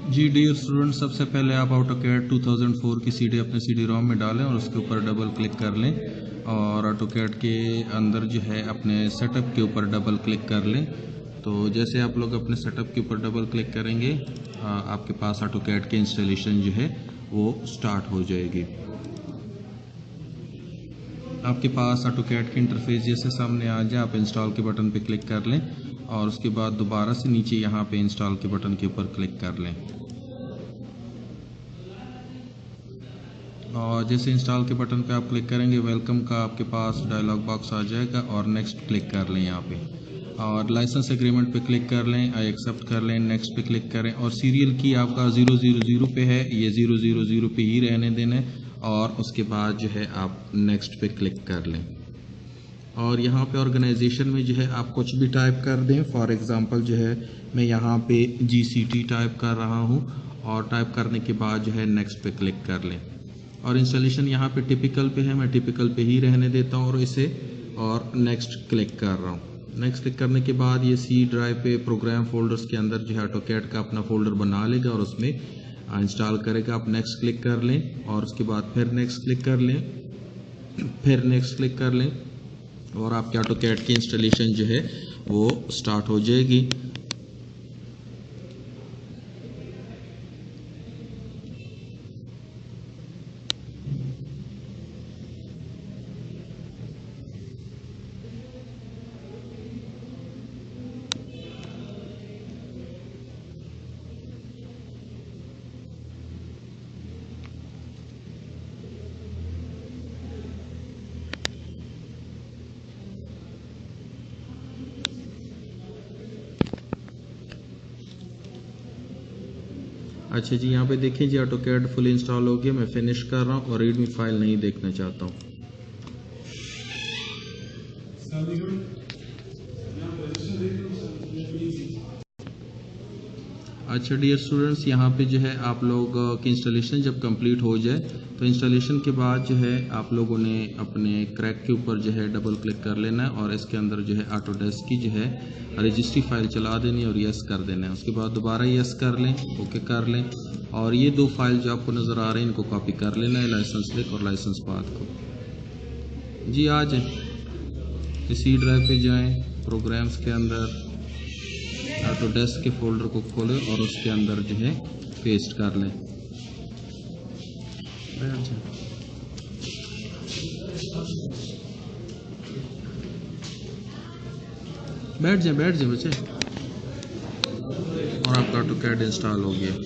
जी dear student, सबसे पहले आप ऑटोकैड 2004 की सीडी अपने सीडी रोम में डालें और उसके ऊपर डबल क्लिक कर लें और ऑटोकैड के अंदर जो है अपने सेटअप के ऊपर डबल क्लिक कर लें। तो जैसे आप लोग अपने सेटअप के ऊपर डबल क्लिक करेंगे आपके पास ऑटोकैड की इंस्टॉलेशन जो है वो स्टार्ट हो जाएगी। आपके पास ऑटोकैड की इंटरफेस जैसे सामने आ जाए आप इंस्टॉल के बटन पे क्लिक कर लें और उसके बाद दोबारा से नीचे यहाँ पे इंस्टॉल के बटन के ऊपर क्लिक कर लें और जैसे इंस्टॉल के बटन पे आप क्लिक करेंगे वेलकम का आपके पास डायलॉग बॉक्स आ जाएगा और नेक्स्ट क्लिक कर लें यहाँ पे और लाइसेंस एग्रीमेंट पे क्लिक कर लें, आई एक्सेप्ट कर लें, नेक्स्ट पे क्लिक करें और सीरियल की आपका 000 पे है, ये 000 पे ही रहने देना है और उसके बाद जो है आप नेक्स्ट पे क्लिक कर लें और यहाँ पे ऑर्गेनाइजेशन में जो है आप कुछ भी टाइप कर दें। फॉर एग्जांपल जो है मैं यहाँ पे GCT टाइप कर रहा हूँ और टाइप करने के बाद जो है नेक्स्ट पे क्लिक कर लें और इंस्टॉलेशन यहाँ पे टिपिकल पे है, मैं टिपिकल पे ही रहने देता हूँ और इसे और नेक्स्ट क्लिक कर रहा हूँ। नेक्स्ट क्लिक करने के बाद ये C ड्राइव पे प्रोग्राम फोल्डर्स के अंदर जो है ऑटोकैड का अपना फोल्डर बना लेगा और उसमें इंस्टॉल करेगा। आप नेक्स्ट क्लिक कर लें और उसके बाद फिर नेक्स्ट क्लिक कर लें, फिर नेक्स्ट क्लिक कर लें और आपके ऑटोकैड की इंस्टॉलेशन जो है वो स्टार्ट हो जाएगी। अच्छा जी, यहाँ पे देखिए जी ऑटोकैड फुल इंस्टॉल हो गया। मैं फिनिश कर रहा हूँ और रीडमी फाइल नहीं देखना चाहता हूँ। अच्छा डियर स्टूडेंट्स, यहाँ पे जो है आप लोग की इंस्टॉलेशन जब कंप्लीट हो जाए तो इंस्टॉलेशन के बाद जो है आप लोगों ने अपने क्रैक के ऊपर जो है डबल क्लिक कर लेना है और इसके अंदर जो है ऑटोडेस्क की जो है रजिस्ट्री फाइल चला देनी है और यस कर देना है। उसके बाद दोबारा यस कर लें, ओके कर लें और ये दो फाइल जो आपको नज़र आ रहे हैं इनको कॉपी कर लेना है, लाइसेंस लिख और लाइसेंस पाथ को। जी आ जाए C ड्राइव पे जाएँ, प्रोग्राम्स के अंदर ऑटोडेस्क के फोल्डर को खोलें और उसके अंदर जो है पेस्ट कर लें। बैठ जाए बच्चे और आपका ऑटोकैड इंस्टॉल हो गया।